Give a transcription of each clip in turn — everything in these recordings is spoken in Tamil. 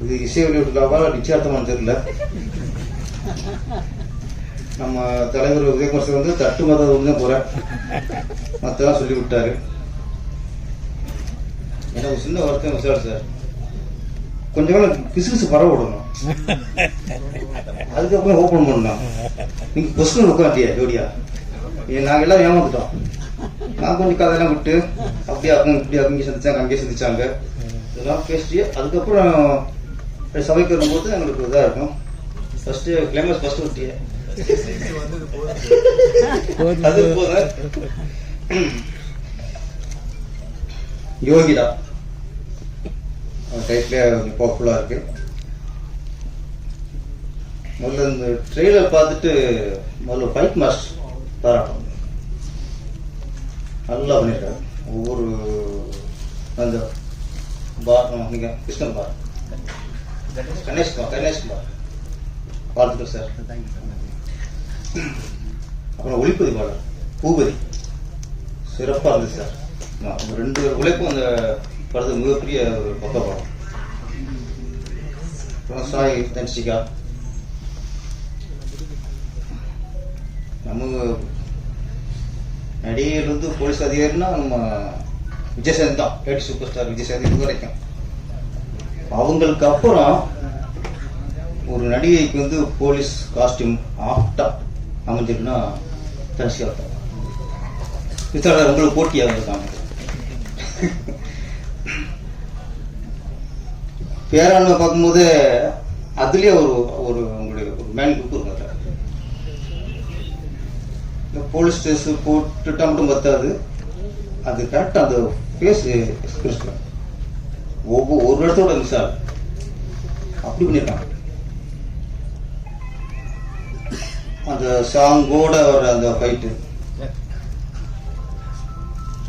இது இசை வெளியிட்டுலாவா நிச்சயார்த்தமானு தெரியல. நம்ம தலைவர் உதயகுமார் சார் வந்து தட்டு மதம் தான் போகிறேன், மற்றெல்லாம் சொல்லி விட்டாரு. எனக்கு சின்ன வருத்தம் சார், கொஞ்ச காலம் கிசுகிசு பரவ விடணும், அதுக்கப்புறம் ஓப்பன் பண்ணணும். நீங்க கொஸ்டின் உட்காண்டியா ஜோடியா, நாங்கள் எல்லாம் ஏமாந்துட்டோம். நான் கொஞ்சம் கதையெல்லாம் விட்டு அப்படியே ஆகும் இப்படி ஆகும், இங்கே சந்திச்சாங்க அங்கேயே சந்திச்சாங்க, இதெல்லாம் பேசிட்டு அதுக்கப்புறம் சபைக்கு வரும்போது எங்களுக்கு இதாக இருக்கும். ஃபர்ஸ்ட் கிளைமேக்ஸ் ஃபர்ஸ்ட் விட்டியே அது போத யோகிடா டைப்லேயே கொஞ்சம் பாப்புலராக இருக்கு. முதல்ல இந்த ட்ரெய்லர் பார்த்துட்டு முதல்ல ஃபைட் மாஸ்டர் பாராட்டம், நல்லா பண்ணியிருக்காரு. ஒவ்வொரு அந்த பார் நீங்கள் கிருஷ்ணன் பார் கணேஷ்குமார் வாழ்த்துக்கள் சார். அப்புறம் ஒளிப்பதிவாளர் பூபதி சிறப்பாக இருந்துச்சு சார். ரெண்டு உழைப்பும் அந்த படத்துக்கு மிகப்பெரிய ஒரு பக்க படம். அப்புறம் சாய் தன்சிகா, நம்ம நடிகையிலிருந்து போலீஸ் அதிகாரினா நம்ம விஜயசாந்தி தான், லேடி சூப்பர் ஸ்டார் விஜயசாந்தி இது வரைக்கும். அவங்களுக்கு அப்புறம் ஒரு நடிகைக்கு வந்து போலீஸ் காஸ்டியூம் ஆப்டா அமைஞ்சிருக்குன்னா தன்சிகா தான். விசாரணை உங்களுக்கு போட்டியாக இருக்காங்க. பேராண்மை பார்க்கும்போது அதுலயே ஒரு ஒரு உங்களுடைய ஒரு மேன் குரூப் இருக்கும். போலீஸ் ஸ்டேஸ் போட்டுட்டா மட்டும் பத்தாது, அது கரெக்டா அந்த ஃபேஸ் எக்ஸ்பிரஷன் ஒரு இடத்தோட மிஸ் ஆகுது, அப்படி பண்ணியிருக்காங்க. அந்த சாங்கோட வர அந்த ஃபைட்டு.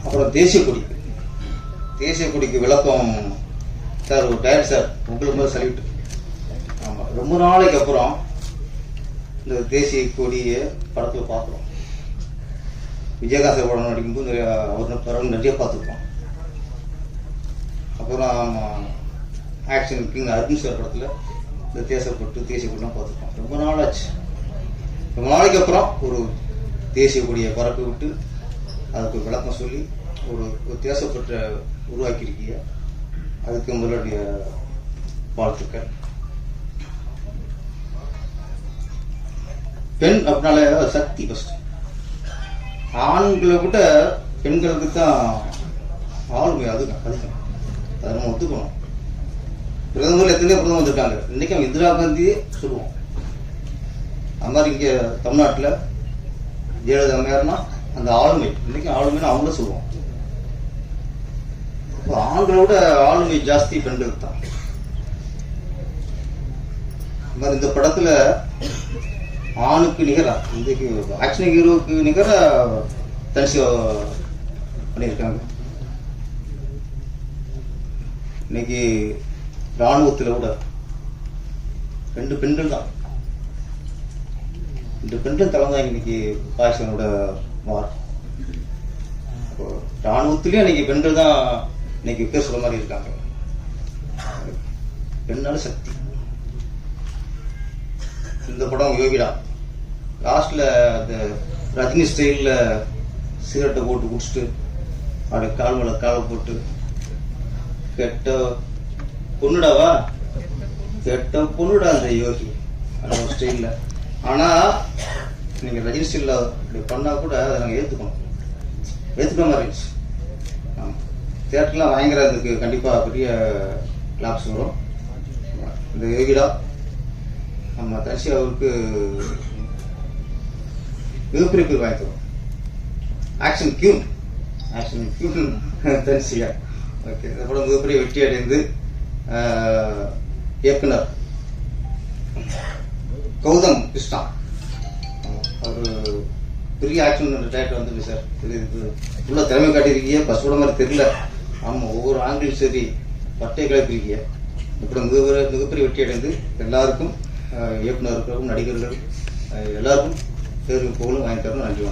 அப்புறம் தேசிய கொடிக்கு விளக்கம் சார், ஒரு டைரக்டர் சார் உங்களுக்கு மேலே சல்யூட். ஆமாம், ரொம்ப நாளைக்கு அப்புறம் இந்த தேசிய கொடியை படத்தில் பார்க்குறோம். விஜயகாந்த் படம் நடிக்கும்போது அவர் படம் நிறைய பார்த்துருக்கோம். அப்புறம் ஆக்ஷன் கிங் அர்ஜுன் சார் படத்தில் இந்த தேசிய கொடிலாம் பார்த்துருக்கோம். ரொம்ப நாளைக்கு அப்புறம் ஒரு தேசிய கொடியை பறக்க விட்டு அதுக்கு விளக்கம் சொல்லி ஒரு தேசப்பற்ற உருவாக்கியிருக்கீங்க, அதுக்கு உங்களுடைய வாழ்த்துக்கள். பெண் அப்படின்னாலே சக்தி ஃபர்ஸ்ட். ஆண்களை விட பெண்களுக்கு தான் ஆளுமை அதிகம். அதை நம்ம ஒத்துக்கணும். பிரதமர் எத்தனையோ பிரதமர் வந்திருக்காங்க, இன்னைக்கு அவங்க இந்திரா காந்தியே சொல்லுவோம். அது மாதிரி இங்கே தமிழ்நாட்டில் ஜெயலலிதா அம்மையார்னா அந்த ஆளுமை, இன்னைக்கு ஆளுமைன்னு அவங்களும் சொல்லுவோம். ஆண்களை விட ஆளுமை ஜாஸ்தி பெண்களுக்கு தான். இந்த படத்துல ஆணுக்கு நிகரா இந்த ஆக்ஷன் ஹீரோவுக்கு நிகரா தன்சிகா பண்ணியிருக்காங்க. இன்னைக்கு ராணுவத்தில் கூட ரெண்டு பெண்கள் தான், ரெண்டு பெண்கள் தலைதான் இன்னைக்கு பாகிஸ்தானோட வார். ராணுவத்திலயும் இன்னைக்கு பெண்கள் தான் இன்னைக்கு பேர் சொல்ற மாதிரி இருக்காங்க. பெண்ணால சக்தி. இந்த படம் யோகிடா லாஸ்ட்ல அந்த ரஜினி ஸ்டைல்ல சிகரெட்டை போட்டு குடிச்சிட்டு அவருடைய கால் மேல காலை போட்டு கெட்ட பொண்ணுடாவா கெட்ட பொண்ணுடா அந்த யோகி அந்த ஸ்டைல்ல. ஆனா நீங்க ரஜினி ஸ்டைல்ல இப்படி பண்ணா கூட அதை நாங்கள் ஏத்துக்கிற மாதிரி இருந்துச்சு. தியேட்டர்லாம் பயங்கர இதுக்கு கண்டிப்பா பெரிய கிளாப்ஸ் வரும். இந்த யோகிடா நம்ம தன்சிகாவுக்கு மிகப்பெரிய பேர் வாங்கி தரும். Action queen Dhanshika. ஓகே, இந்த படம் மிகப்பெரிய வெற்றி அடைந்து இயக்குனர் கௌதம் கிருஷ்ணா அவர் பெரிய ஆக்ஷன் டைரக்டர் வந்துருக்கு சார். உள்ள திறமை காட்டியிருக்கீங்க, பஸ் கூட மாதிரி தெரியல. ஆமாம், ஒவ்வொரு ஆங்கிலும் சரி பட்டை கிளப்பிருக்கீங்க. இப்படி மிகப்பெரிய வெற்றி அடைந்து எல்லாருக்கும் இயக்குநர்களுக்கும் நடிகர்கள் எல்லாருக்கும் பேரும் புகழும் வாங்கி தரணும். நன்றி.